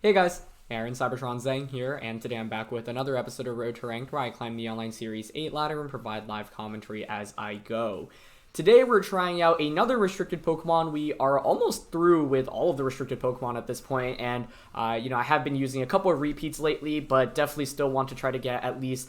Hey guys, Aaron Cybertron Zhang here, and today I'm back with another episode of Road to Ranked where I climb the Online Series 8 ladder and provide live commentary as I go. Today we're trying out another restricted Pokemon. We are almost through with all of the restricted Pokemon at this point, and I have been using a couple of repeats lately, but definitely still want to try to get at least,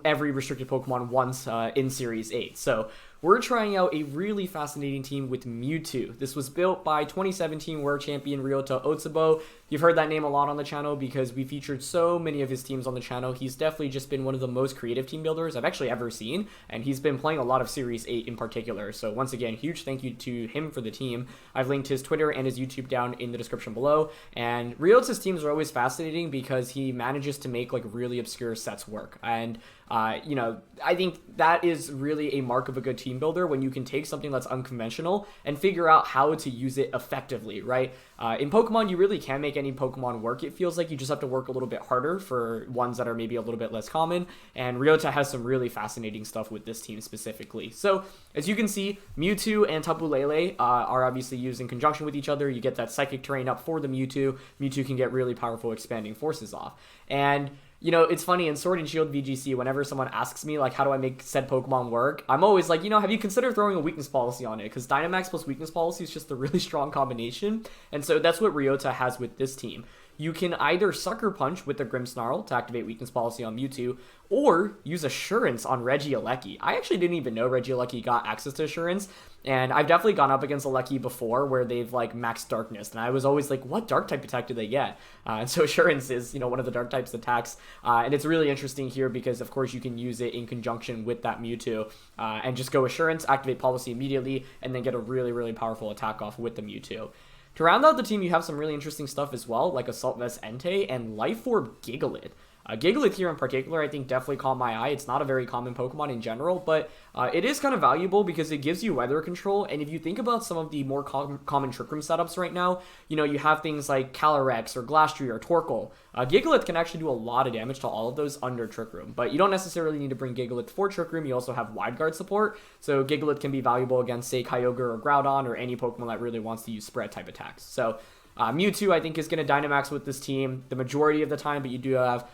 every restricted Pokemon once in Series 8. So we're trying out a really fascinating team with Mewtwo. This was built by 2017 World Champion Ryota Otsubo. You've heard that name a lot on the channel because we featured so many of his teams on the channel. He's definitely just been one of the most creative team builders I've actually ever seen, and he's been playing a lot of Series 8 in particular. So once again, huge thank you to him for the team. I've linked his Twitter and his YouTube down in the description below, and Ryota's teams are always fascinating because he manages to make like really obscure sets work. And I think that is really a mark of a good team builder when you can take something that's unconventional and figure out how to use it effectively, right? In Pokemon, you really can make any Pokemon work. It feels like you just have to work a little bit harder for ones that are maybe a little bit less common, and Ryota has some really fascinating stuff with this team specifically. So, as you can see, Mewtwo and Tapu Lele are obviously used in conjunction with each other. You get that Psychic terrain up for the Mewtwo. Mewtwo can get really powerful expanding forces off. And it's funny, in Sword and Shield VGC, whenever someone asks me, like, how do I make said Pokemon work, I'm always like, have you considered throwing a Weakness Policy on it? Because Dynamax plus Weakness Policy is just a really strong combination, and so that's what Ryota has with this team. You can either Sucker Punch with the Grimmsnarl to activate Weakness Policy on Mewtwo, or use Assurance on Regieleki. I actually didn't even know Regieleki got access to Assurance, and I've definitely gone up against Aleki before where they've like maxed Darkness, and I was always like, what Dark type attack do they get? And so Assurance is, one of the Dark types attacks, and it's really interesting here because of course you can use it in conjunction with that Mewtwo, and just go Assurance, activate Policy immediately, and then get a really, really powerful attack off with the Mewtwo. To round out the team, you have some really interesting stuff as well, like Assault Vest Entei and Life Orb Gigalith. Gigalith here in particular, I think definitely caught my eye. It's not a very common Pokemon in general, but it is kind of valuable because it gives you weather control. And if you think about some of the more common Trick Room setups right now, you have things like Calyrex or Glastrier or Torkoal. Gigalith can actually do a lot of damage to all of those under Trick Room, but you don't necessarily need to bring Gigalith for Trick Room. You also have Wide Guard support, so Gigalith can be valuable against, say, Kyogre or Groudon or any Pokemon that really wants to use spread type attacks. So Mewtwo, I think, is going to Dynamax with this team the majority of the time, but you do have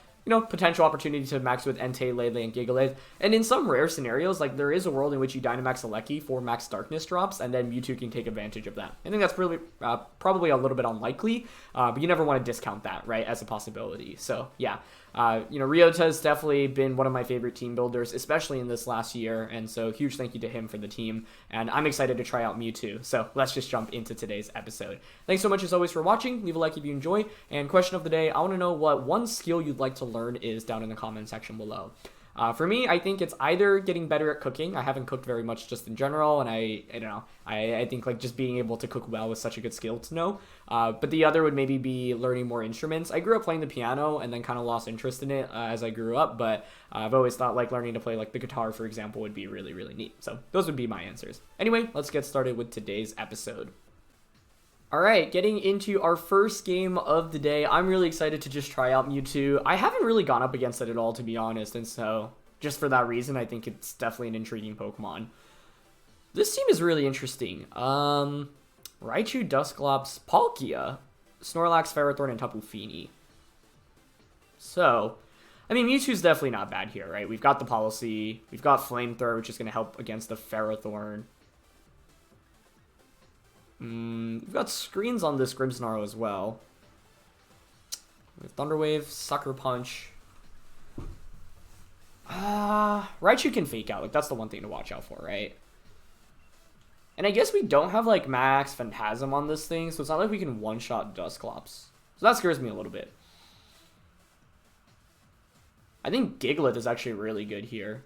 potential opportunity to max with Entei, Lele, and Gigalith. And in some rare scenarios, like there is a world in which you Dynamax Aleki for max Darkness drops, and then Mewtwo can take advantage of that. I think that's really probably a little bit unlikely, but you never want to discount that, right, as a possibility. So, yeah. Ryota has definitely been one of my favorite team builders, especially in this last year, and so huge thank you to him for the team, and I'm excited to try out Mewtwo, so let's just jump into today's episode. Thanks so much as always for watching. Leave a like if you enjoy, and question of the day, I want to know what one skill you'd like to learn is down in the comment section below. For me, I think it's either getting better at cooking. I haven't cooked very much just in general, and I think like just being able to cook well is such a good skill to know. But the other would maybe be learning more instruments. I grew up playing the piano and then kind of lost interest in it as I grew up, but I've always thought like learning to play like the guitar, for example, would be really, really neat. So those would be my answers. Anyway, let's get started with today's episode. Alright, getting into our first game of the day. I'm really excited to just try out Mewtwo. I haven't really gone up against it at all, to be honest, and so just for that reason, I think it's definitely an intriguing Pokemon. This team is really interesting. Raichu, Dusclops, Palkia, Snorlax, Ferrothorn, and Tapu Fini. So, Mewtwo's definitely not bad here, right? We've got the Policy, we've got Flamethrower, which is going to help against the Ferrothorn. We've got screens on this Grimmsnarl as well. With Thunder Wave, Sucker Punch. Raichu can Fake Out. Like, that's the one thing to watch out for, right? And I guess we don't have, like, Max Phantasm on this thing, so it's not like we can one-shot Dusclops. So that scares me a little bit. I think Gigalith is actually really good here.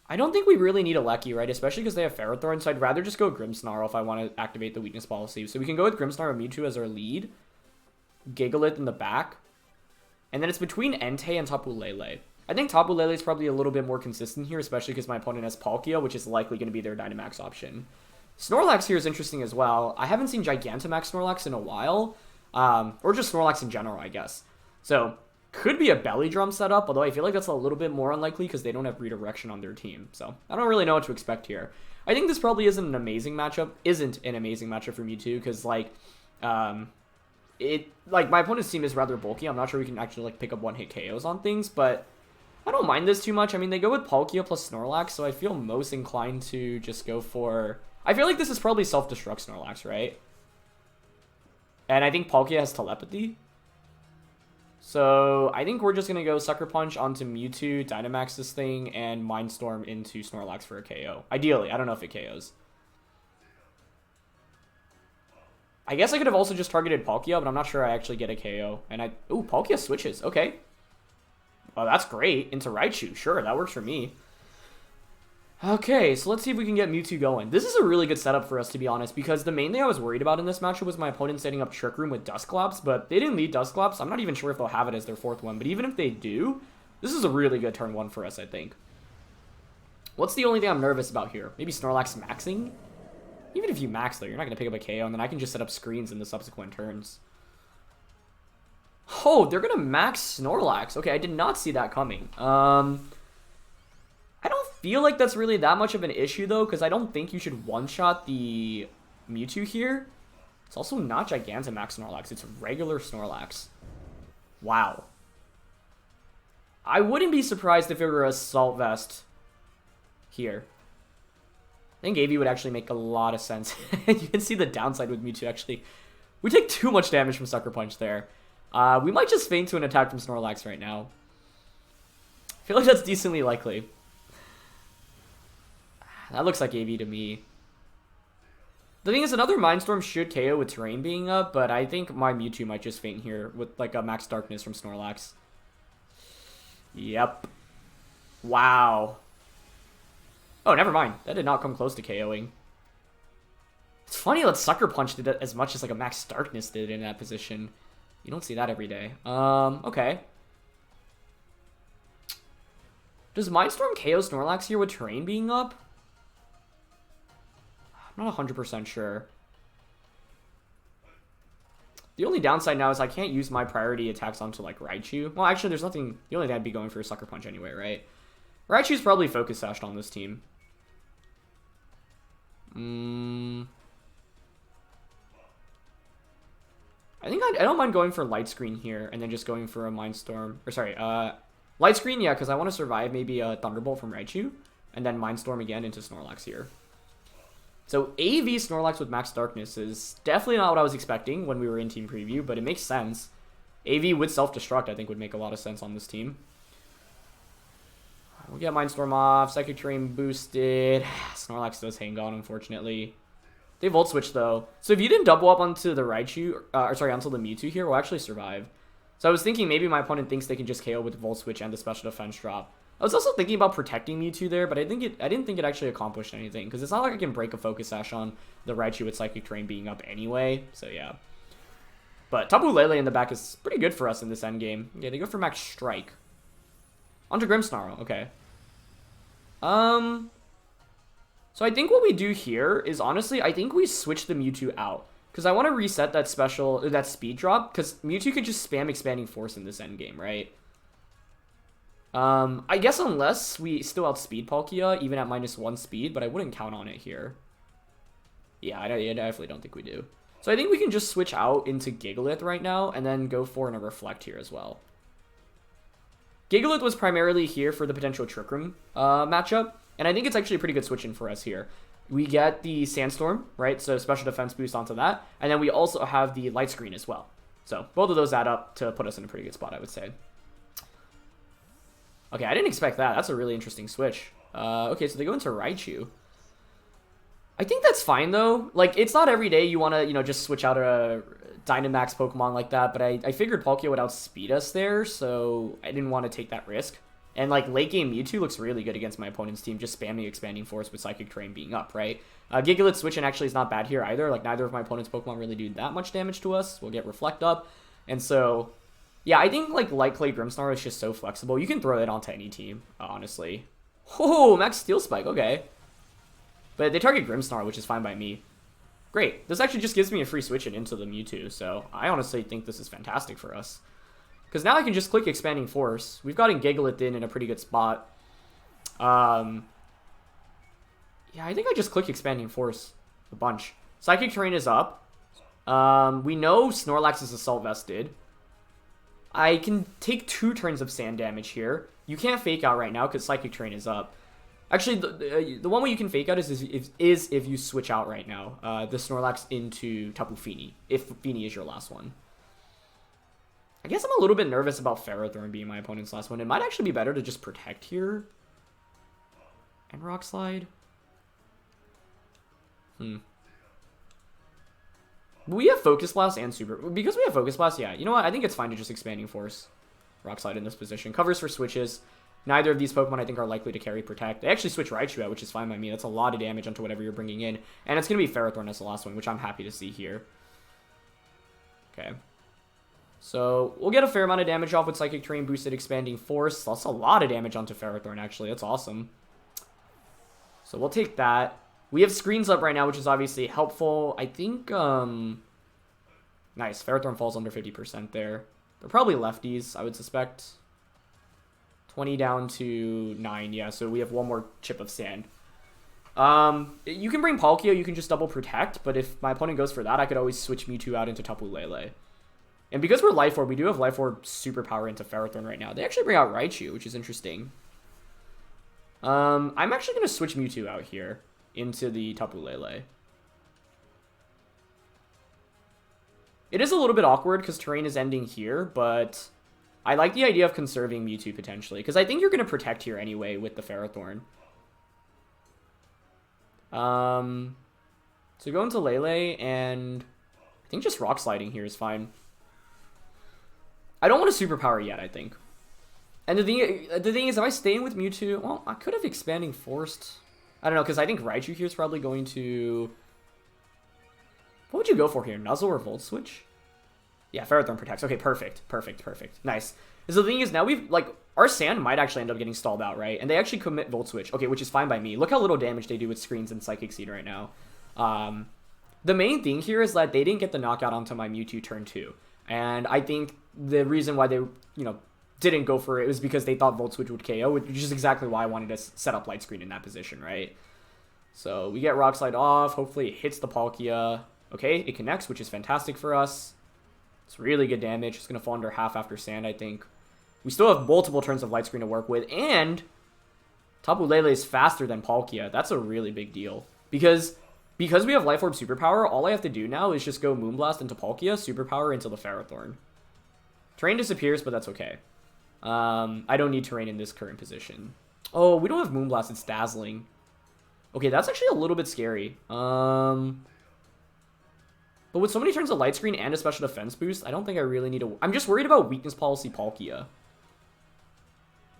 I don't think we really need Aleki, right? Especially because they have Ferrothorn, so I'd rather just go Grimmsnarl if I want to activate the Weakness Policy. So we can go with Grimmsnarl and Mewtwo as our lead. Gigalith in the back. And then it's between Entei and Tapu Lele. I think Tapu Lele is probably a little bit more consistent here, especially because my opponent has Palkia, which is likely going to be their Dynamax option. Snorlax here is interesting as well. I haven't seen Gigantamax Snorlax in a while. Or just Snorlax in general, I guess. So could be a Belly Drum setup, although I feel like that's a little bit more unlikely because they don't have Redirection on their team. So I don't really know what to expect here. I think this probably isn't an amazing matchup for Mewtwo because, like, Like, my opponent's team is rather bulky. I'm not sure we can actually, like, pick up one-hit KOs on things, but I don't mind this too much. I mean, they go with Palkia plus Snorlax, so I feel most inclined to just go for... I feel like this is probably self-destruct Snorlax, right? And I think Palkia has telepathy. So I think we're just going to go Sucker Punch onto Mewtwo, Dynamax this thing, and Mindstorm into Snorlax for a KO. Ideally, I don't know if it KOs. I guess I could have also just targeted Palkia, but I'm not sure I actually get a KO. And ooh, Palkia switches. Okay. Well, that's great. Into Raichu. Sure, that works for me. Okay, so let's see if we can get Mewtwo going. This is a really good setup for us, to be honest, because the main thing I was worried about in this matchup was my opponent setting up Trick Room with Dusclops, but they didn't lead Dusclops. I'm not even sure if they'll have it as their 4th one, but even if they do, this is a really good turn 1 for us, I think. What's the only thing I'm nervous about here? Maybe Snorlax maxing? Even if you max, though, you're not going to pick up a KO, and then I can just set up screens in the subsequent turns. Oh, they're going to max Snorlax. Okay, I did not see that coming. I don't feel like that's really that much of an issue, though, because I don't think you should one-shot the Mewtwo here. It's also not Gigantamax Snorlax. It's regular Snorlax. Wow. I wouldn't be surprised if it were Assault Vest here. I think AV would actually make a lot of sense. You can see the downside with Mewtwo, actually. We take too much damage from Sucker Punch there. We might just feint to an attack from Snorlax right now. I feel like that's decently likely. That looks like AV to me. The thing is, another Mindstorm should KO with Terrain being up, but I think my Mewtwo might just faint here with like a Max Darkness from Snorlax. Yep. Wow. Oh, never mind. That did not come close to KOing. It's funny that Sucker Punch did as much as like a Max Darkness did in that position. You don't see that every day. Okay. Does Mindstorm KO Snorlax here with Terrain being up? I'm not 100% sure. The only downside now is I can't use my priority attacks onto, like, Raichu. Well, actually, there's nothing... The only thing I'd be going for is Sucker Punch anyway, right? Raichu's probably Focus Sashed on this team. I think I don't mind going for Light Screen here and then just going for a Mindstorm. Or, sorry, Light Screen, yeah, because I want to survive maybe a Thunderbolt from Raichu. And then Mindstorm again into Snorlax here. So AV Snorlax with Max Darkness is definitely not what I was expecting when we were in team preview, but it makes sense. AV with Self-Destruct I think would make a lot of sense on this team. We'll get Mindstorm off, Psychic Terrain boosted. Snorlax does hang on, unfortunately. They Volt Switch though. So if you didn't double up onto the Raichu, onto the Mewtwo here, we'll actually survive. So I was thinking maybe my opponent thinks they can just KO with the Volt Switch and the Special Defense drop. I was also thinking about protecting Mewtwo there, but I didn't think it actually accomplished anything, because it's not like I can break a Focus Sash on the Raichu with Psychic Terrain being up anyway, so yeah. But Tapu Lele in the back is pretty good for us in this endgame. Yeah, they go for Max Strike. Onto Grimmsnarl, okay. So I think what we do here is, honestly, I think we switch the Mewtwo out. Because I want to reset that that speed drop, because Mewtwo can just spam Expanding Force in this endgame, right? I guess unless we still outspeed Palkia, even at -1 speed, but I wouldn't count on it here. Yeah, I definitely don't think we do. So I think we can just switch out into Gigalith right now, and then go for a Reflect here as well. Gigalith was primarily here for the potential Trick Room matchup, and I think it's actually a pretty good switch in for us here. We get the Sandstorm, right, so Special Defense boost onto that, and then we also have the Light Screen as well. So both of those add up to put us in a pretty good spot, I would say. Okay, I didn't expect that. That's a really interesting switch. Okay, so they go into Raichu. I think that's fine, though. Like, it's not every day you want to, you know, just switch out a Dynamax Pokemon like that, but I figured Palkia would outspeed us there, so I didn't want to take that risk. And, like, late game Mewtwo looks really good against my opponent's team, just spamming Expanding Force with Psychic Terrain being up, right? Gigalith switching actually is not bad here either. Like, neither of my opponent's Pokemon really do that much damage to us. We'll get Reflect up. And so... yeah, I think, like, Light Clay Grimmsnarl is just so flexible. You can throw it onto any team, honestly. Oh, Max Steel Spike, okay. But they target Grimmsnarl, which is fine by me. Great. This actually just gives me a free switch into the Mewtwo, so I honestly think this is fantastic for us. Because now I can just click Expanding Force. We've gotten Gigalith in a pretty good spot. Yeah, I think I just click Expanding Force a bunch. Psychic Terrain is up. We know Snorlax is Assault Vested. I can take 2 turns of sand damage here. You can't fake out right now because Psychic Terrain is up. Actually, the one way you can fake out is if you switch out right now. The Snorlax into Tapu Fini, if Fini is your last one. I guess I'm a little bit nervous about Ferrothorn being my opponent's last one. It might actually be better to just protect here. And Rock Slide. We have Focus Blast and Super... Because we have Focus Blast, yeah. You know what? I think it's fine to just Expanding Force. Rock Slide in this position. Covers for switches. Neither of these Pokemon, I think, are likely to carry Protect. They actually switch Raichu out, which is fine by me. That's a lot of damage onto whatever you're bringing in. And it's going to be Ferrothorn as the last one, which I'm happy to see here. Okay. So, we'll get a fair amount of damage off with Psychic Terrain, boosted Expanding Force. That's a lot of damage onto Ferrothorn, actually. That's awesome. So, we'll take that. We have screens up right now, which is obviously helpful. I think, nice. Ferrothorn falls under 50% there. They're probably lefties, I would suspect. 20 down to 9, yeah, so we have one more chip of sand. You can bring Palkia, you can just double protect, but if my opponent goes for that, I could always switch Mewtwo out into Tapu Lele. And because we're Life Orb, we do have Life Orb Superpower into Ferrothorn right now. They actually bring out Raichu, which is interesting. I'm actually going to switch Mewtwo out here into the Tapu Lele. It is a little bit awkward because terrain is ending here, but I like the idea of conserving Mewtwo potentially, because I think you're going to protect here anyway with the Ferrothorn. So go into Lele, and I think just Rock Sliding here is fine. I don't want a Superpower yet, I think. And the thing is, if I stay in with Mewtwo, well, I could have Expanding Forced. I don't know, because I think Raichu here is probably going to... What would you go for here? Nuzzle or Volt Switch? Yeah, Ferrothorn protects. Okay, perfect. Nice. So the thing is, now we've, like, our Sand might actually end up getting stalled out, right? And they actually commit Volt Switch. Okay, which is fine by me. Look how little damage they do with Screens and Psychic Seed right now. The main thing here is that they didn't get the knockout onto my Mewtwo turn 2. And I think the reason why they, didn't go for it was because they thought Volt Switch would KO, which is exactly why I wanted to set up Light Screen in that position, right? So we get Rock Slide off. Hopefully it hits the Palkia. Okay, it connects, which is fantastic for us. It's really good damage. It's going to fall under half after Sand, I think. We still have multiple turns of Light Screen to work with, and Tapu Lele is faster than Palkia. That's a really big deal. Because we have Life Orb Superpower, all I have to do now is just go Moonblast into Palkia, Superpower into the Ferrothorn. Terrain disappears, but that's okay. I don't need Terrain in this current position. Oh, we don't have Moonblast, it's Dazzling. Okay, that's actually a little bit scary. But with so many turns of Light Screen and a special defense boost, I don't think I really need to... I'm just worried about Weakness Policy Palkia.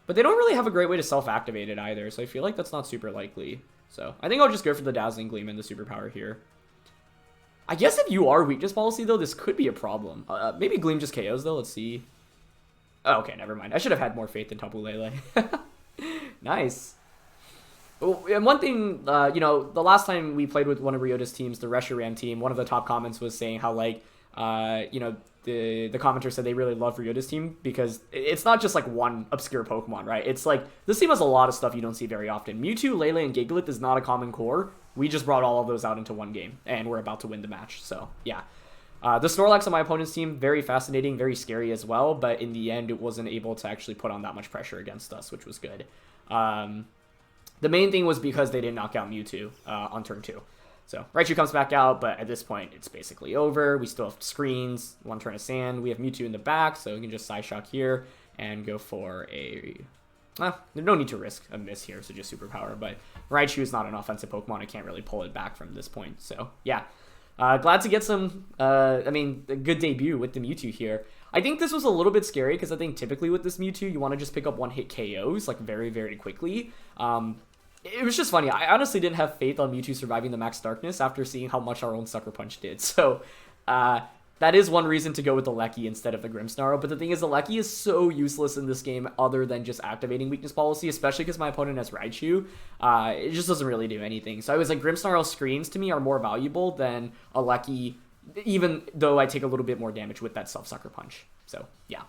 But they don't really have a great way to self-activate it either, so I feel like that's not super likely. So I think I'll just go for the Dazzling Gleam and the Superpower here. I guess if you are Weakness Policy, though, this could be a problem. Maybe Gleam just KOs, though. Let's see. Oh, okay, never mind. I should have had more faith in Tapu Lele. Nice. Oh, and one thing, the last time we played with one of Ryota's teams, the Reshiram team, one of the top comments was saying how, like, the commenter said they really love Ryota's team because it's not just, like, one obscure Pokemon, right? It's, like, this team has a lot of stuff you don't see very often. Mewtwo, Lele, and Gigalith is not a common core. We just brought all of those out into one game, and we're about to win the match, so, yeah. The Snorlax on my opponent's team, very fascinating, very scary as well, but in the end, it wasn't able to actually put on that much pressure against us, which was good. The main thing was because they didn't knock out Mewtwo on turn 2. So Raichu comes back out, but at this point, it's basically over. We still have screens, one turn of Sand. We have Mewtwo in the back, so we can just Psyshock here and go for a... there's no need to risk a miss here, so just Superpower, but Raichu is not an offensive Pokemon. I can't really pull it back from this point, so yeah. Glad to get some, a good debut with the Mewtwo here. I think this was a little bit scary because I think typically with this Mewtwo, you want to just pick up one-hit KOs, like, very, very quickly. It was just funny. I honestly didn't have faith on Mewtwo surviving the Max Darkness after seeing how much our own Sucker Punch did. So, that is one reason to go with the Lecky instead of the Grimmsnarl. But the thing is, the Lecky is so useless in this game other than just activating Weakness Policy, especially because my opponent has Raichu. It just doesn't really do anything. So I was like, Grimmsnarl screens to me are more valuable than a Lecky, even though I take a little bit more damage with that Self-Sucker Punch. So, yeah.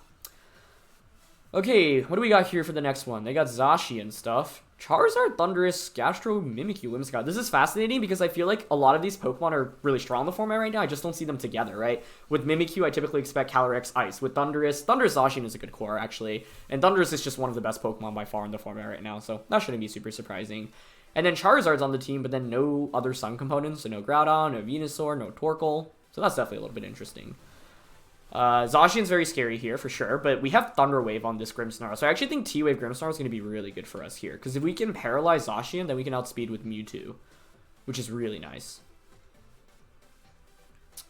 Okay, what do we got here for the next one? They got Zacian stuff. Charizard, Thundurus, Gastro, Mimikyu, Whimsicott. This is fascinating because I feel like a lot of these Pokemon are really strong in the format right now. I just don't see them together, right? With Mimikyu, I typically expect Calyrex Ice. With Thundurus Zacian is a good core, actually. And Thundurus is just one of the best Pokemon by far in the format right now, so that shouldn't be super surprising. And then Charizard's on the team, but then no other Sun components. So no Groudon, no Venusaur, no Torkoal. So that's definitely a little bit interesting. Zacian's very scary here for sure, but we have Thunder Wave on this Grimmsnarl, so I actually think T-Wave Grimmsnarl is going to be really good for us here, because if we can paralyze Zacian, then we can outspeed with Mewtwo, which is really nice.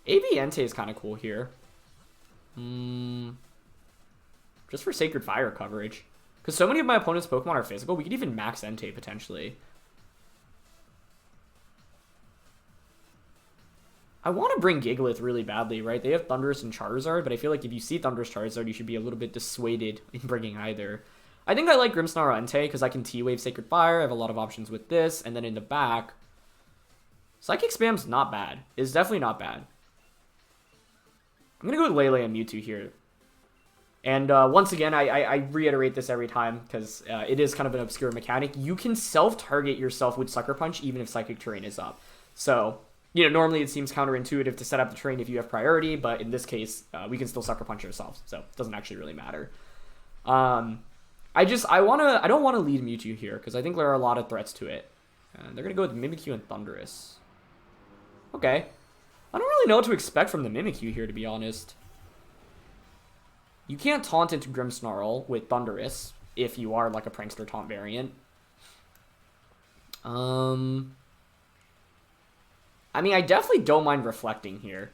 AV Entei is kind of cool here. Just for Sacred Fire coverage, because so many of my opponent's Pokemon are physical, we could even max Entei potentially. I want to bring Gigalith really badly, right? They have Thundurus and Charizard, but I feel like if you see Thundurus Charizard, you should be a little bit dissuaded in bringing either. I think I like Grimmsnarl Entei because I can T-Wave Sacred Fire. I have a lot of options with this. And then in the back, Psychic Spam's not bad. It's definitely not bad. I'm going to go with Lele and Mewtwo here. And once again, I reiterate this every time because it is kind of an obscure mechanic. You can self-target yourself with Sucker Punch even if Psychic Terrain is up. So, you know, normally it seems counterintuitive to set up the terrain if you have priority, but in this case, we can still Sucker Punch ourselves, so it doesn't actually really matter. I don't want to lead Mewtwo here because I think there are a lot of threats to it. They're gonna go with Mimikyu and Thundurus. Okay, I don't really know what to expect from the Mimikyu here, to be honest. You can't taunt into Grimmsnarl with Thundurus if you are like a Prankster taunt variant. I mean, I definitely don't mind reflecting here.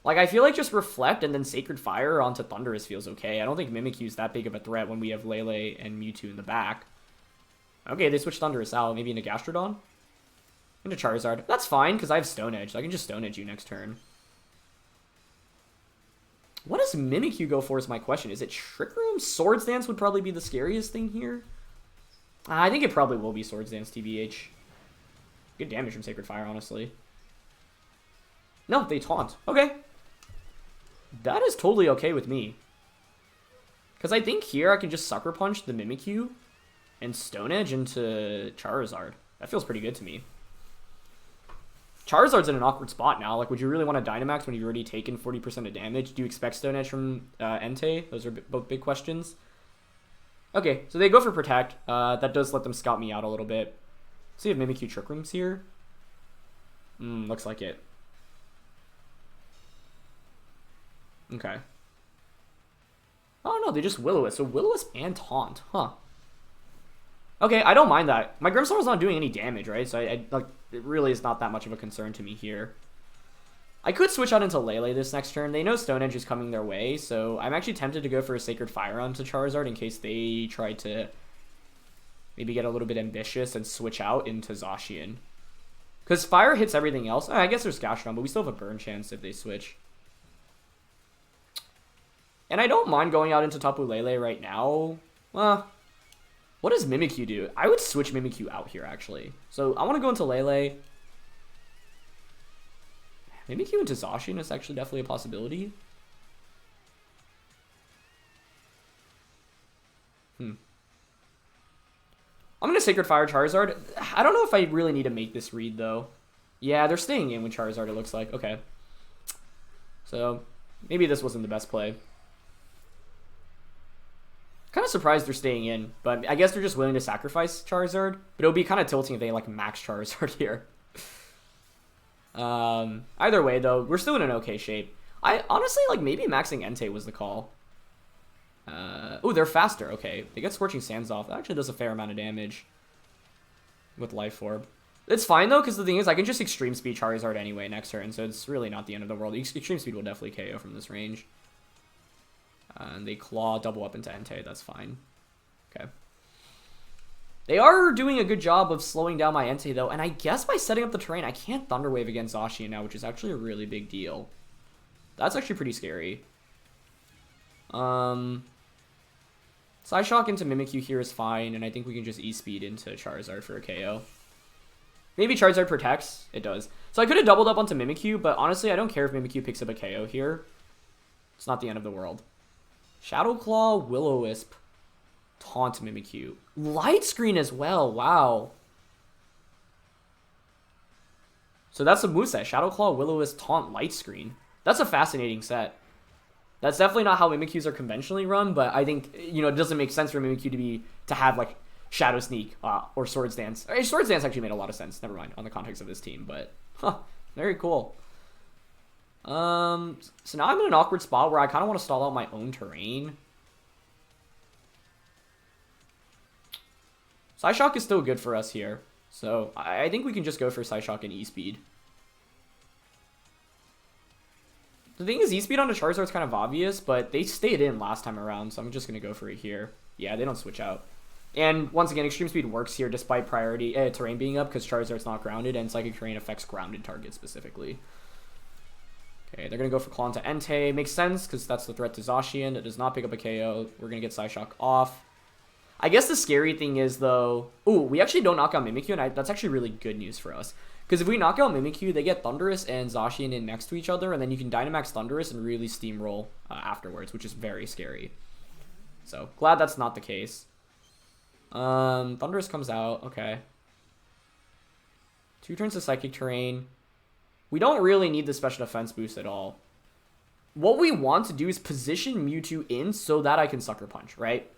Like, I feel like just reflect and then Sacred Fire onto Thundurus feels okay. I don't think Mimikyu's that big of a threat when we have Lele and Mewtwo in the back. Okay, they switched Thundurus out. Maybe into Gastrodon? Into Charizard. That's fine, because I have Stone Edge. So I can just Stone Edge you next turn. What does Mimikyu go for is my question. Is it Trick Room? Swords Dance would probably be the scariest thing here. I think it probably will be Swords Dance, TBH. Good damage from Sacred Fire, honestly. No, they taunt. Okay. That is totally okay with me. Because I think here I can just Sucker Punch the Mimikyu and Stone Edge into Charizard. That feels pretty good to me. Charizard's in an awkward spot now. Like, would you really want to Dynamax when you've already taken 40% of damage? Do you expect Stone Edge from Entei? Those are both big questions. Okay, so they go for Protect. That does let them scout me out a little bit. See if Mimikyu Trick Room's here. Looks like it. Okay. Oh no, they just Will-O-Wisp. So Will-O-Wisp and Taunt, huh? Okay, I don't mind that. My Grimmsnarl's not doing any damage, right? So like, it really is not that much of a concern to me here. I could switch out into Lele this next turn. They know Stone Edge is coming their way, so I'm actually tempted to go for a Sacred Fire onto Charizard in case they try to maybe get a little bit ambitious and switch out into Zacian. Because Fire hits everything else. I guess there's Gastrodon, but we still have a burn chance if they switch. And I don't mind going out into Tapu Lele right now. Well, what does Mimikyu do? I would switch Mimikyu out here, actually. So I want to go into Lele. Mimikyu into Zacian is actually definitely a possibility. I'm going to Sacred Fire Charizard. I don't know if I really need to make this read, though. Yeah, they're staying in with Charizard, it looks like. Okay. So, maybe this wasn't the best play. Kind of surprised they're staying in, but I guess they're just willing to sacrifice Charizard. But it would be kind of tilting if they, like, max Charizard here. Either way, though, we're still in an okay shape. I honestly, like, maybe maxing Entei was the call. Oh, they're faster. Okay, they get Scorching Sands off. That actually does a fair amount of damage with Life Orb. It's fine, though, because the thing is, I can just Extreme Speed Charizard anyway next turn, so it's really not the end of the world. Extreme Speed will definitely KO from this range. And they Claw, double up into Entei. That's fine. Okay. They are doing a good job of slowing down my Entei, though, and I guess by setting up the terrain, I can't Thunder Wave against Zacian now, which is actually a really big deal. That's actually pretty scary. Psyshock into Mimikyu here is fine, and I think we can just E-Speed into Charizard for a KO. Maybe Charizard protects. It does. So I could have doubled up onto Mimikyu, but honestly, I don't care if Mimikyu picks up a KO here. It's not the end of the world. Shadow Claw, Will-O-Wisp, Taunt Mimikyu. Light Screen as well, wow. So that's a moveset. Shadow Claw, Will-O-Wisp, Taunt, Light Screen. That's a fascinating set. That's definitely not how Mimikyus are conventionally run, but I think, you know, it doesn't make sense for Mimikyu to have, like, Shadow Sneak or Swords Dance. Swords Dance actually made a lot of sense, never mind, on the context of this team, but, very cool. So now I'm in an awkward spot where I kind of want to stall out my own terrain. Psyshock is still good for us here, so I think we can just go for Psyshock and E-Speed. The thing is, E-Speed on a Charizard is kind of obvious, but they stayed in last time around, so I'm just going to go for it here. Yeah, they don't switch out. And once again, Extreme Speed works here despite priority terrain being up, because Charizard's not grounded, and Psychic Terrain affects grounded targets specifically. Okay, they're going to go for Claw into Entei. Makes sense, because that's the threat to Zacian. It does not pick up a KO. We're going to get Psyshock off. I guess the scary thing is, though... Ooh, we actually don't knock out Mimikyu, and that's actually really good news for us. Because if we knock out Mimikyu, they get Thundurus and Zacian in next to each other, and then you can Dynamax Thundurus and really steamroll afterwards, which is very scary. So, glad that's not the case. Thundurus comes out. Okay. 2 turns of Psychic Terrain. We don't really need the special defense boost at all. What we want to do is position Mewtwo in so that I can Sucker Punch, right?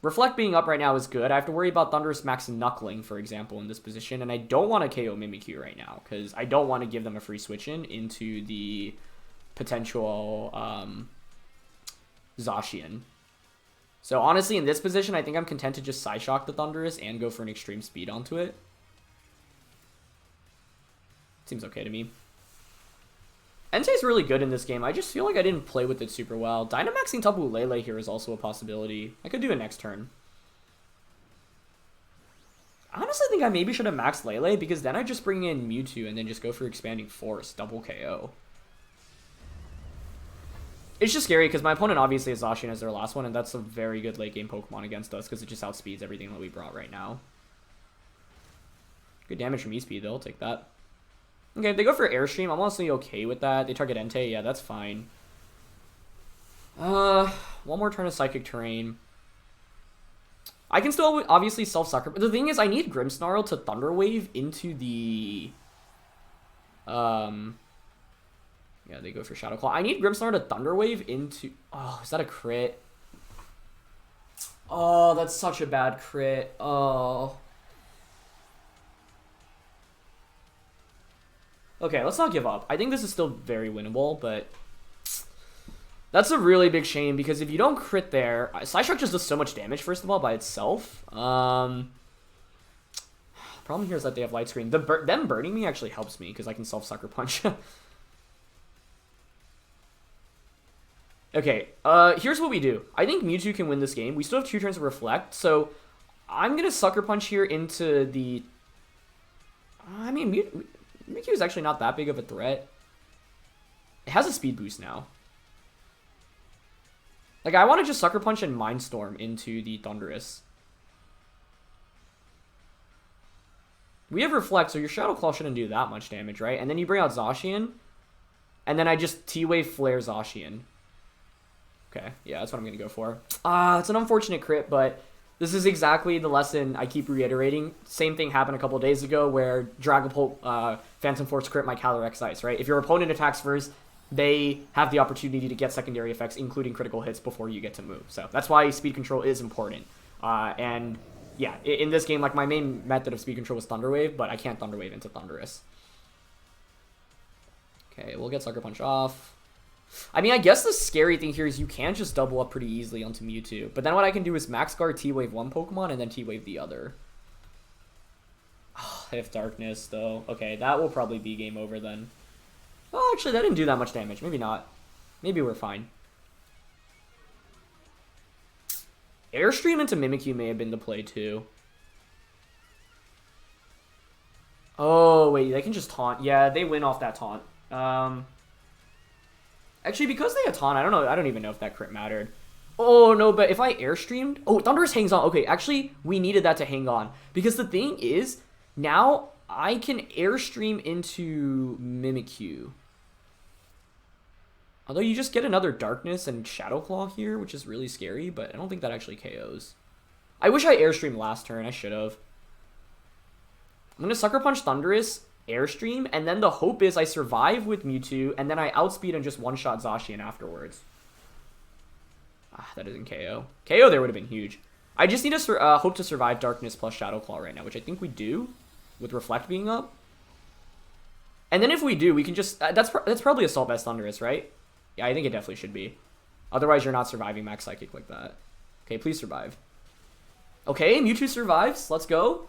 Reflect being up right now is good. I have to worry about Thundurus Max Knuckling, for example, in this position. And I don't want to KO Mimikyu right now, because I don't want to give them a free switch in into the potential Zacian. So honestly, in this position, I think I'm content to just Psyshock the Thundurus and go for an Extreme Speed onto it. Seems okay to me. Entei's really good in this game. I just feel like I didn't play with it super well. Dynamaxing Tapu Lele here is also a possibility. I could do it next turn. I honestly think I maybe should have maxed Lele, because then I just bring in Mewtwo and then just go for Expanding Force, double KO. It's just scary because my opponent obviously has Zacian as their last one, and that's a very good late game Pokemon against us because it just outspeeds everything that we brought right now. Good damage from E-Speed though, I'll take that. Okay, if they go for Airstream, I'm honestly okay with that. They target Entei, yeah, that's fine. One more turn of Psychic Terrain. I can still obviously self-sucker, but the thing is I need Grimmsnarl to Thunder Wave into the... Yeah, they go for Shadow Claw. I need Grimmsnarl to Thunder Wave into... Oh, is that a crit? Oh, that's such a bad crit. Oh... Okay, let's not give up. I think this is still very winnable, but that's a really big shame because if you don't crit there, Psyshock just does so much damage, first of all, by itself. Problem here is that they have Light Screen. Them burning me actually helps me because I can self-Sucker Punch. Okay, here's what we do. I think Mewtwo can win this game. We still have 2 turns of Reflect, so I'm going to Sucker Punch here into the... I mean, Mimikyu is actually not that big of a threat. It has a speed boost now. Like, I want to just Sucker Punch and Mindstorm into the Thundurus. We have Reflect, so your Shadow Claw shouldn't do that much damage, right? And then you bring out Zacian, and then I just T-Wave Flare Zacian. Okay, yeah, that's what I'm going to go for. It's an unfortunate crit, but... This is exactly the lesson I keep reiterating. Same thing happened a couple days ago where Dragapult Phantom Force crit my Calyrex-S, right? If your opponent attacks first, they have the opportunity to get secondary effects, including critical hits, before you get to move. So that's why speed control is important. And yeah, in this game, like my main method of speed control was Thunder Wave, but I can't Thunder Wave into Thundurus. Okay, we'll get Sucker Punch off. I mean, I guess the scary thing here is you can just double up pretty easily onto Mewtwo. But then what I can do is Max Guard T-Wave one Pokemon and then T-Wave the other. Oh, I have Darkness, though. Okay, that will probably be game over then. Oh, actually, that didn't do that much damage. Maybe not. Maybe we're fine. Airstream into Mimikyu may have been the play, too. Oh, wait, they can just taunt. Yeah, they win off that taunt. Actually, because they had taunt, I don't know. I don't even know if that crit mattered. Oh, no, but if I Airstreamed... Oh, Thundurus hangs on. Okay, actually, we needed that to hang on. Because the thing is, now I can Airstream into Mimikyu. Although you just get another Darkness and Shadow Claw here, which is really scary, but I don't think that actually KOs. I wish I Airstream last turn. I should have. I'm going to Sucker Punch Thundurus, Airstream, and then the hope is I survive with Mewtwo, and then I outspeed and just one-shot Zacian afterwards. Ah, that doesn't KO. KO there would have been huge. I just need to hope to survive Darkness plus Shadow Claw right now, which I think we do, with Reflect being up. And then if we do, we can just... that's probably Assault Vest Thundurus, right? Yeah, I think it definitely should be. Otherwise, you're not surviving Max Psychic like that. Okay, please survive. Okay, Mewtwo survives. Let's go.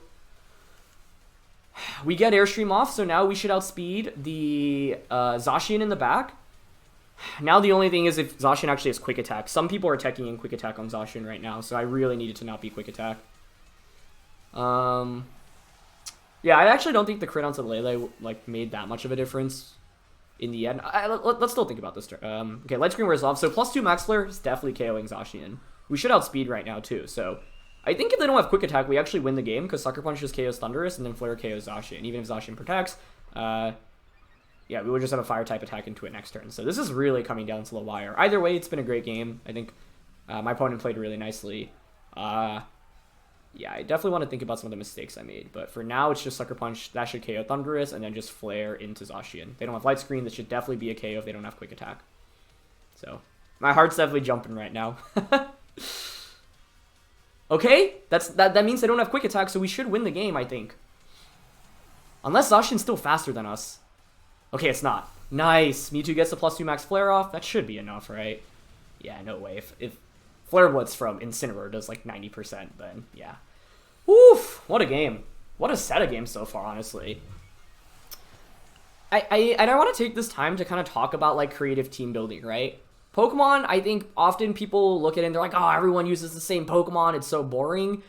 We get Airstream off, so now we should outspeed the Zacian in the back. Now the only thing is if Zacian actually has Quick Attack. Some people are teching in Quick Attack on Zacian right now, so I really need it to not be Quick Attack. Yeah, I actually don't think the crit onto Lele like made that much of a difference in the end. Let's still think about this. Okay, Light Screen wears off, so +2 Max Flare is definitely KOing Zacian. We should outspeed right now too, so I think if they don't have Quick Attack, we actually win the game because Sucker Punch just KOs Thundurus and then Flare KOs Zacian. Even if Zacian protects, yeah, we would just have a Fire type attack into it next turn. So this is really coming down to the wire. Either way, it's been a great game. I think my opponent played really nicely. Yeah, I definitely want to think about some of the mistakes I made. But for now, it's just Sucker Punch. That should KO Thundurus, and then just Flare into Zacian. They don't have Light Screen. This should definitely be a KO if they don't have Quick Attack. So, my heart's definitely jumping right now. Okay, that means they don't have Quick Attack, so we should win the game, I think. Unless Zacian's still faster than us. Okay, it's not. Nice. Mewtwo gets the +2 Max Flare off. That should be enough, right? Yeah, no way. If Flare Blitz from Incineroar does like 90%, then yeah. Oof, what a game. What a set of games so far, honestly. I want to take this time to kind of talk about like creative team building, right? Pokemon, I think often people look at it and they're like, oh, everyone uses the same Pokemon, it's so boring.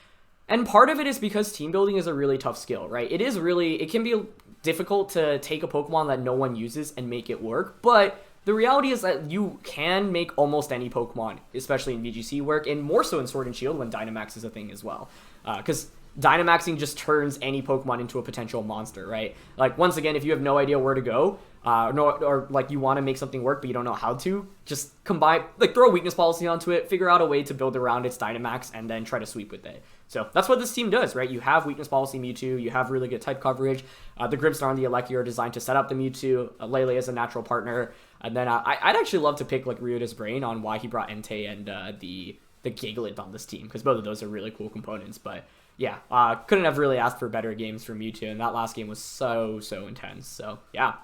And part of it is because team building is a really tough skill, right? It can be difficult to take a Pokemon that no one uses and make it work, but the reality is that you can make almost any Pokemon, especially in VGC work, and more so in Sword and Shield when Dynamax is a thing as well. Because Dynamaxing just turns any Pokemon into a potential monster, right? Like, once again, if you have no idea where to go, or like you want to make something work but you don't know how to, just combine, like throw a weakness policy onto it, figure out a way to build around its Dynamax, and then try to sweep with it. So that's what this team does, right? You have weakness policy Mewtwo, you have really good type coverage. The Grimmsnarl and the Regieleki are designed to set up the Mewtwo. Lele is a natural partner. And then I'd actually love to pick like Ryota's brain on why he brought Entei and the Gigalith on this team, because both of those are really cool components. But yeah, couldn't have really asked for better games from Mewtwo, and that last game was so intense. So yeah.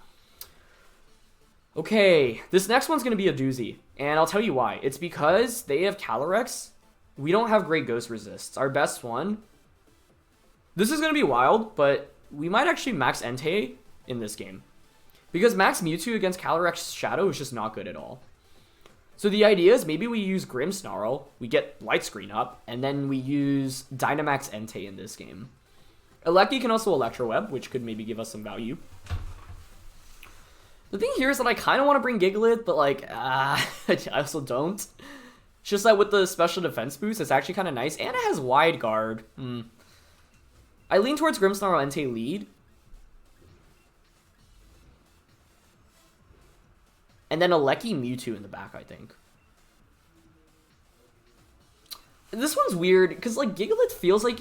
Okay, this next one's going to be a doozy, and I'll tell you why. It's because they have Calyrex. We don't have great Ghost Resists. Our best one. This is going to be wild, but we might actually max Entei in this game. Because max Mewtwo against Calyrex Shadow is just not good at all. So the idea is maybe we use Grimmsnarl, we get Light Screen up, and then we use Dynamax Entei in this game. Regieleki can also Electro Web, which could maybe give us some value. The thing here is that I kind of want to bring Gigalith, but like, I also don't. It's just that with the special defense boost, it's actually kind of nice, and it has Wide Guard. I lean towards Grimmsnarl Entei lead. And then Regieleki Mewtwo in the back, I think. This one's weird, because, like, Gigalith feels like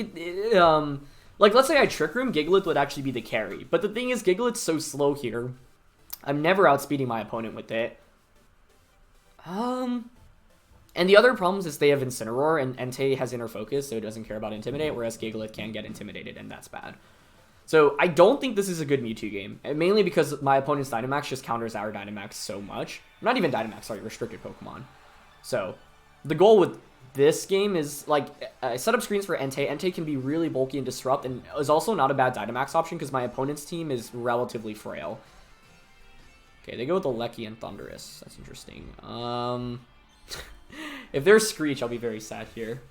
like, let's say I Trick Room, Gigalith would actually be the carry. But the thing is, Gigalith's so slow here. I'm never outspeeding my opponent with it. And the other problems is they have Incineroar, and Entei has Inner Focus, so it doesn't care about Intimidate, whereas Gigalith can get intimidated, and that's bad. So I don't think this is a good Mewtwo game, mainly because my opponent's Dynamax just counters our Dynamax so much. Not even Dynamax, sorry, restricted Pokemon. So the goal with this game is, like, set up screens for Entei. Entei can be really bulky and disrupt, and is also not a bad Dynamax option because my opponent's team is relatively frail. Okay, they go with Regieleki and Thundurus. That's interesting. If there's Screech, I'll be very sad here.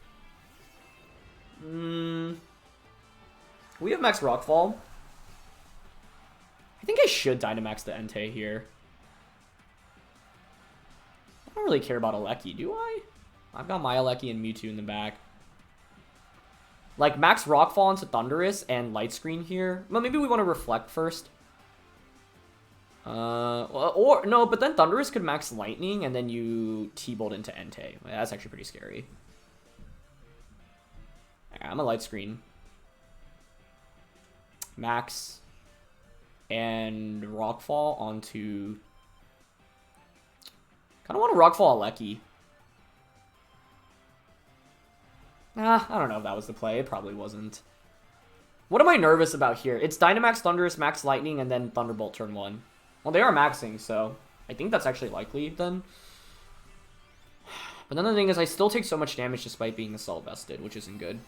We have Max Rockfall. I think I should Dynamax the Entei here. I don't really care about Regieleki, do I? I've got my Regieleki and Mewtwo in the back. Like, Max Rockfall into Thundurus and Light Screen here. Well, maybe we want to Reflect first. Or, no, but then Thundurus could max Lightning, and then you T-Bolt into Entei. That's actually pretty scary. I'm a light screen. Max and Rockfall onto... Kind of want to Rockfall Alecki. I don't know if that was the play. It probably wasn't. What am I nervous about here? It's Dynamax, Thundurus, Max Lightning, and then Thunderbolt turn 1. Well, they are maxing, so I think that's actually likely then. But then the thing is, I still take so much damage despite being Assault Vested, which isn't good.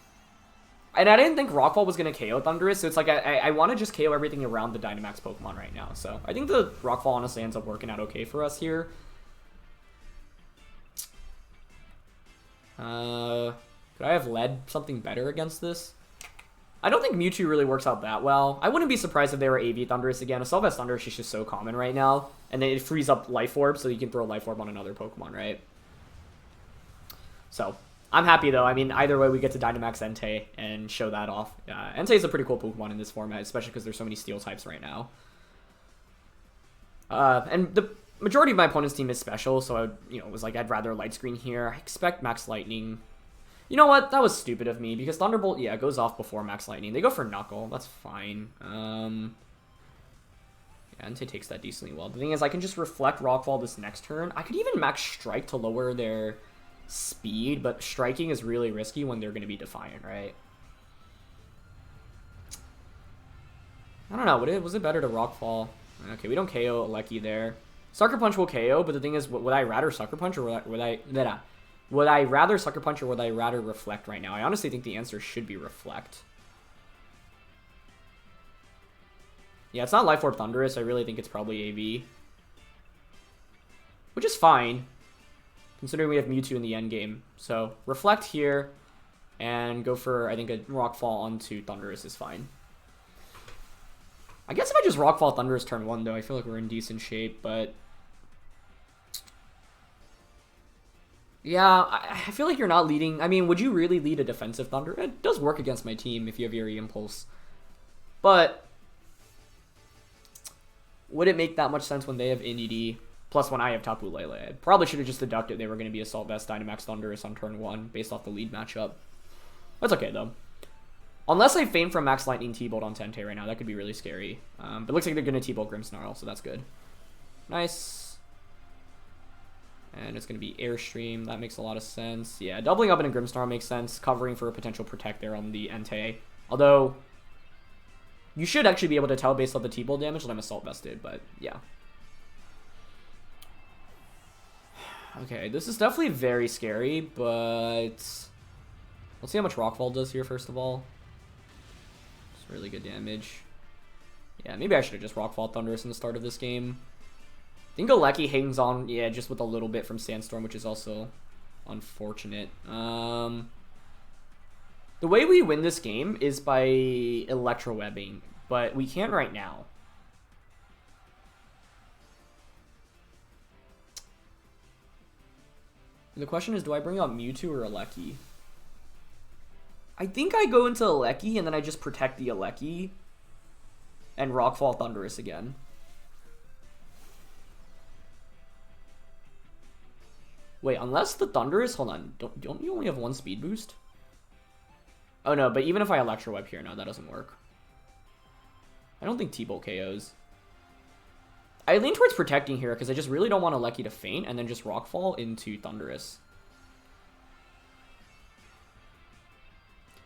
And I didn't think Rockfall was going to KO Thundurus, so it's like I want to just KO everything around the Dynamax Pokemon right now. So I think the Rockfall honestly ends up working out okay for us here. Could I have led something better against this? I don't think Mewtwo really works out that well. I wouldn't be surprised if they were AV Thundurus again. Assault Vest Thundurus is just so common right now. And then it frees up Life Orb, so you can throw Life Orb on another Pokemon, right? So, I'm happy though. I mean, either way, we get to Dynamax Entei and show that off. Entei is a pretty cool Pokemon in this format, especially because there's so many Steel types right now. And the majority of my opponent's team is special, so I was like, I'd rather Light Screen here. I expect Max Lightning. You know what? That was stupid of me, because Thunderbolt, yeah, goes off before Max Lightning. They go for Knuckle. That's fine. Yeah, Entei takes that decently well. The thing is, I can just Reflect Rockfall this next turn. I could even Max Strike to lower their speed, but striking is really risky when they're going to be Defiant, right? I don't know. Was it better to Rockfall? Okay, we don't KO Alecki there. Sucker Punch will KO, but the thing is, would I rather Sucker Punch, or would I rather Sucker Punch, or would I rather Reflect right now? I honestly think the answer should be Reflect. Yeah, it's not Life Orb Thundurus. I really think it's probably AV. Which is fine, considering we have Mewtwo in the end game. So, Reflect here, and go for, I think, a Rockfall onto Thundurus is fine. I guess if I just Rockfall Thundurus turn 1, though, I feel like we're in decent shape, but... Yeah, I feel like you're not leading... I mean, would you really lead a defensive Thunder? It does work against my team if you have your Impulse. But... would it make that much sense when they have Indeedee? Plus when I have Tapu Lele? I probably should have just deducted they were going to be Assault Vest Dynamax Thundurus on turn 1 based off the lead matchup. That's okay, though. Unless I feign from Max Lightning T-Bolt on Entei right now, that could be really scary. But it looks like they're going to T-Bolt Grimmsnarl, so that's good. Nice. And it's going to be Airstream. That makes a lot of sense. Yeah, doubling up in a Grimmsnarl makes sense. Covering for a potential Protect there on the Entei. Although, you should actually be able to tell based on the T-Bolt damage that I'm Assault Vested, but yeah. Okay, this is definitely very scary, but... let's see how much Rockfall does here, first of all. It's really good damage. Yeah, maybe I should have just Rockfall Thundurus in the start of this game. I think Alecki hangs on, yeah, just with a little bit from Sandstorm, which is also unfortunate. The way we win this game is by Electrowebbing, but we can't right now. The question is, do I bring out Mewtwo or Alecki? I think I go into Alecki, and then I just protect the Alecki and Rockfall Thundurus again. Wait, unless the Thundurus... hold on. Don't you only have 1 speed boost? Oh, no, but even if I Electro Web here, no, that doesn't work. I don't think T-Bolt KOs. I lean towards protecting here, because I just really don't want Alecki to faint, and then just Rockfall into Thundurus.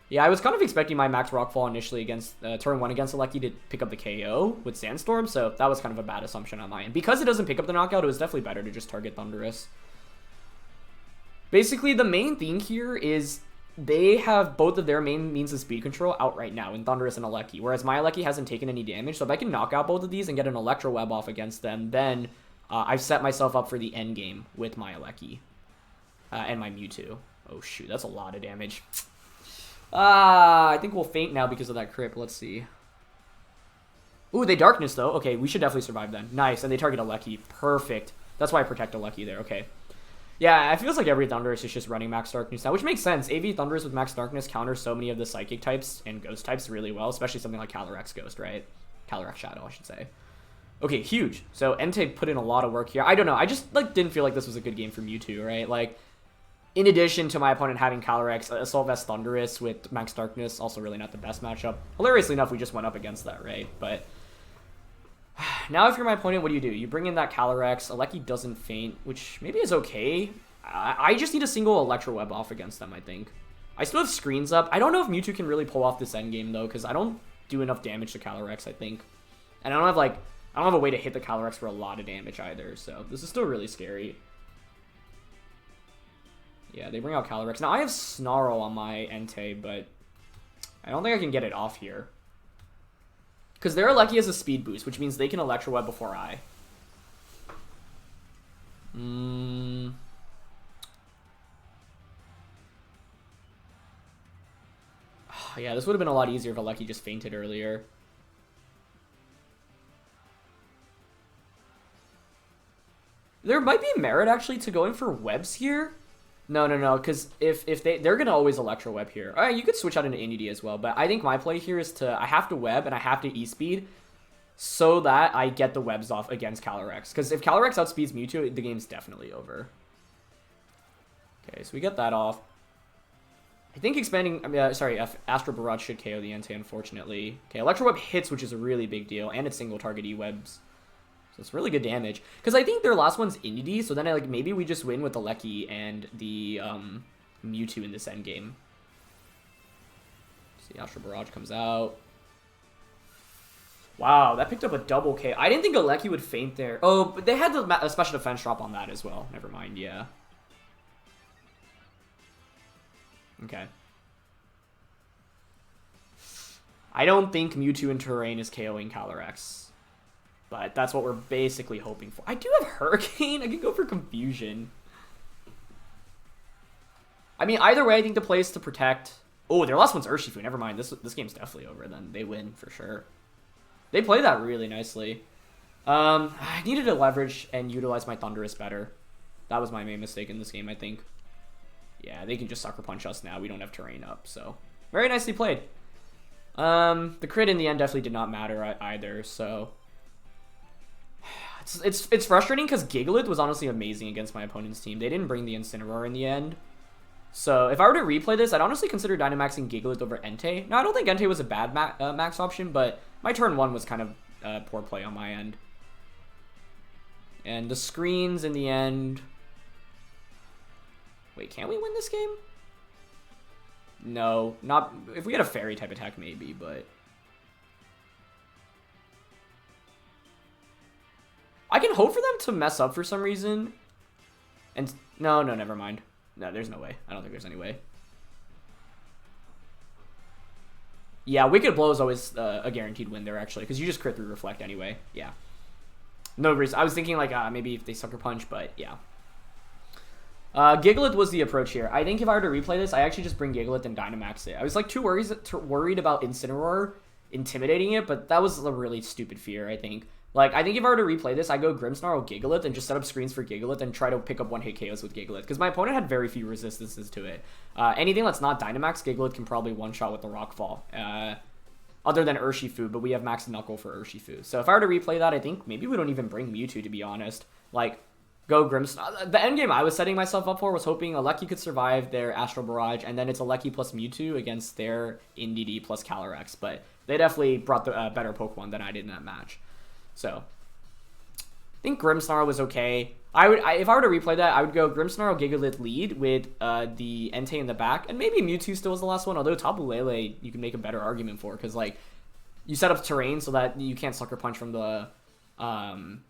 Yeah, I was kind of expecting my max Rockfall initially against turn 1 against Alecki to pick up the KO with Sandstorm, so that was kind of a bad assumption on my end. Because it doesn't pick up the knockout, it was definitely better to just target Thundurus. Basically, the main thing here is they have both of their main means of speed control out right now in Thundurus and Alecki, whereas my Alecki hasn't taken any damage, so if I can knock out both of these and get an Electro Web off against them, then I've set myself up for the end game with my Alecki and my Mewtwo. Oh shoot, that's a lot of damage. I think we'll faint now because of that crit. Let's see. Ooh, they Darkness, though. Okay, we should definitely survive then. Nice, and they target Alecki. Perfect. That's why I protect Alecki there. Okay. Yeah, it feels like every Thundurus is just running Max Darkness now, which makes sense. AV Thundurus with Max Darkness counters so many of the Psychic types and Ghost types really well, especially something like Calyrex Ghost, right? Calyrex Shadow, I should say. Okay, huge. So Entei put in a lot of work here. I don't know. I just like didn't feel like this was a good game for Mewtwo, right? Like, in addition to my opponent having Calyrex, Assault Vest Thundurus with Max Darkness, also really not the best matchup. Hilariously enough, we just went up against that, right? But now if you're my opponent, what do? You bring in that Calyrex. Aleki doesn't faint, which maybe is okay. I just need a single Electro Web off against them, I think. I still have screens up. I don't know if Mewtwo can really pull off this endgame, though, because I don't do enough damage to Calyrex, I think. And I don't have a way to hit the Calyrex for a lot of damage either, so this is still really scary. Yeah, they bring out Calyrex. Now, I have Snarl on my Entei, but I don't think I can get it off here. Because their Aleki has a speed boost, which means they can Electro Web before I. Yeah, this would have been a lot easier if Aleki just fainted earlier. There might be merit, actually, to going for webs here. No, because if they're going to always Electro Web here. All right, you could switch out into Indeedee as well, but I think my play here is I have to web and I have to E-speed so that I get the webs off against Calyrex. Because if Calyrex outspeeds Mewtwo, the game's definitely over. Okay, so we get that off. I think expanding, Astral Barrage should KO the Entei, unfortunately. Okay, Electro Web hits, which is a really big deal, and it's single target E-webs. So it's really good damage. Because I think their last one's Indeedee, so then maybe we just win with the Aleki and the Mewtwo in this endgame. See, Astral Barrage comes out. Wow, that picked up a double K. I didn't think Aleki would faint there. Oh, but they had a special defense drop on that as well. Never mind, yeah. Okay. I don't think Mewtwo in Terrain is KOing Calyrex. But that's what we're basically hoping for. I do have Hurricane. I can go for Confusion. I mean, either way, I think the play is to protect. Oh, their last one's Urshifu. Never mind. This game's definitely over then. They win for sure. They play that really nicely. I needed to leverage and utilize my Thundurus better. That was my main mistake in this game, I think. Yeah, they can just Sucker Punch us now. We don't have Terrain up, so. Very nicely played. The crit in the end definitely did not matter either, so. It's frustrating because Gigalith was honestly amazing against my opponent's team. They didn't bring the Incineroar in the end. So if I were to replay this, I'd honestly consider Dynamaxing Gigalith over Entei. Now, I don't think Entei was a bad max option, but my turn 1 was kind of poor play on my end. And the screens in the end... Wait, can we win this game? No, not... If we had a Fairy type attack, maybe, but... I can hope for them to mess up for some reason. And no, never mind. No, there's no way. I don't think there's any way. Yeah, Wicked Blow is always a guaranteed win there, actually, because you just crit through Reflect anyway. Yeah. No reason. I was thinking, like, maybe if they Sucker Punch, but yeah. Gigalith was the approach here. I think if I were to replay this, I actually just bring Gigalith and Dynamax it. I was, like, too worried about Incineroar intimidating it, but that was a really stupid fear, I think. Like, I think if I were to replay this, I go Grimmsnarl Gigalith and just set up screens for Gigalith and try to pick up one-hit KOs with Gigalith. Because my opponent had very few resistances to it. Anything that's not Dynamax, Gigalith can probably one-shot with the Rockfall. Other than Urshifu, but we have Max Knuckle for Urshifu. So if I were to replay that, I think maybe we don't even bring Mewtwo, to be honest. Like, go Grimmsnarl. The endgame I was setting myself up for was hoping Aleki could survive their Astral Barrage, and then it's Aleki plus Mewtwo against their Indeedee plus Calyrex. But they definitely brought the better Pokemon than I did in that match. So, I think Grimmsnarl was okay. If I were to replay that, I would go Grimmsnarl Gigalith lead with the Entei in the back, and maybe Mewtwo still was the last one, although Tapu Lele you can make a better argument for, because, like, you set up Terrain so that you can't Sucker Punch from the Urshifu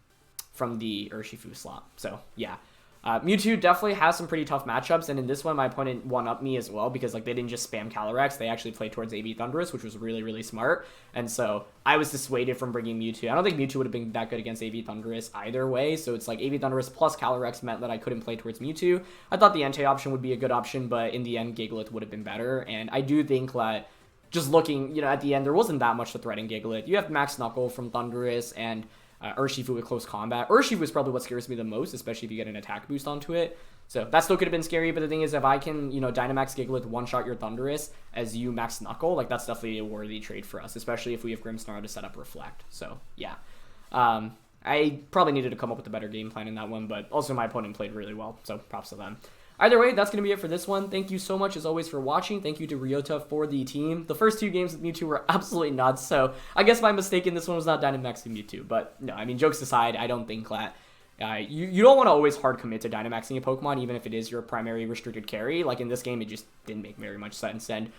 slot. So, yeah. Mewtwo definitely has some pretty tough matchups, and in this one, my opponent one-upped me as well, because, like, they didn't just spam Calyrex, they actually played towards AV Thundurus, which was really, really smart, and so I was dissuaded from bringing Mewtwo. I don't think Mewtwo would have been that good against AV Thundurus either way, so it's like AV Thundurus plus Calyrex meant that I couldn't play towards Mewtwo. I thought the Entei option would be a good option, but in the end, Gigalith would have been better, and I do think that just looking, at the end, there wasn't that much to threaten Gigalith. You have Max Knuckle from Thundurus, and Urshifu with close combat. Urshifu is probably what scares me the most, especially if you get an attack boost onto it. So that still could have been scary, but the thing is, if I can, Dynamax Gigalith one-shot your Thundurus as you Max Knuckle, like, that's definitely a worthy trade for us, especially if we have Grimmsnarl to set up Reflect. So, yeah. I probably needed to come up with a better game plan in that one, but also my opponent played really well, so props to them. Either way, that's going to be it for this one. Thank you so much, as always, for watching. Thank you to Ryota for the team. The first 2 games with Mewtwo were absolutely nuts, so I guess my mistake in this one was not Dynamaxing Mewtwo. But, no, I mean, jokes aside, I don't think that... you don't want to always hard commit to Dynamaxing a Pokemon, even if it is your primary restricted carry. Like, in this game, it just didn't make very much sense, and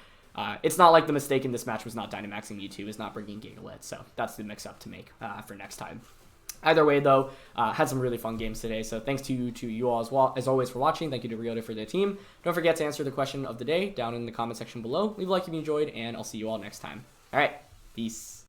it's not like the mistake in this match was not Dynamaxing Mewtwo, is not bringing Gigalith, so that's the mix-up to make for next time. Either way, though, had some really fun games today, so thanks to you all as always for watching. Thank you to Ryota for the team. Don't forget to answer the question of the day down in the comment section below. Leave a like if you enjoyed, and I'll see you all next time. All right, peace.